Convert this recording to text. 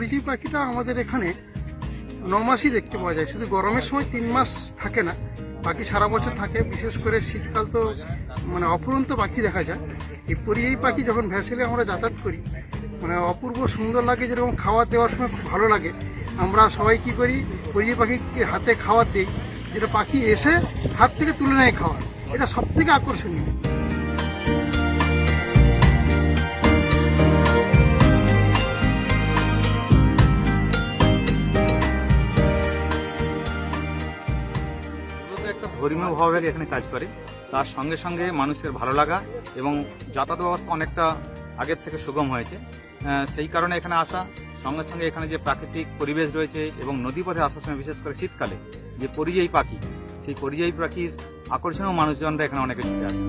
পরিযায়ী পাখিটা আমাদের এখানে 9 মাসই দেখতে পাওয়া যায়, শুধু গরমের সময় 3 মাস থাকে না, বাকি সারা বছর থাকে। বিশেষ করে শীতকাল তো মানে অফুরন্ত পাখি দেখা যায়। এই পরিযায়ী পাখি যখন ভ্যাসেলে আমরা যাতায়াত করি, মানে অপূর্ব সুন্দর লাগে, যেরকম খাবার দেওয়ার সময় খুব ভালো লাগে। আমরা সবাই কি করি, পরিযায়ী পাখিকে হাতে খাবার দিই, যেটা পাখি এসে হাত থেকে তুলে নেয় খাবার। এটা সব থেকে আকর্ষণীয়। একটা ধর্মীয় ভাবের এখানে কাজ করে, তার সঙ্গে সঙ্গে মানুষের ভালো লাগা এবং যাতায়াত ব্যবস্থা অনেকটা আগের থেকে সুগম হয়েছে। সেই কারণে এখানে আসা, সঙ্গে সঙ্গে এখানে যে প্রাকৃতিক পরিবেশ রয়েছে এবং নদীপথে আসার সময় বিশেষ করে শীতকালে যে পরিযায়ী পাখি, সেই পরিযায়ী পাখির আকর্ষণীয় মানুষজনরা এখানে অনেকে ছুটে আসে।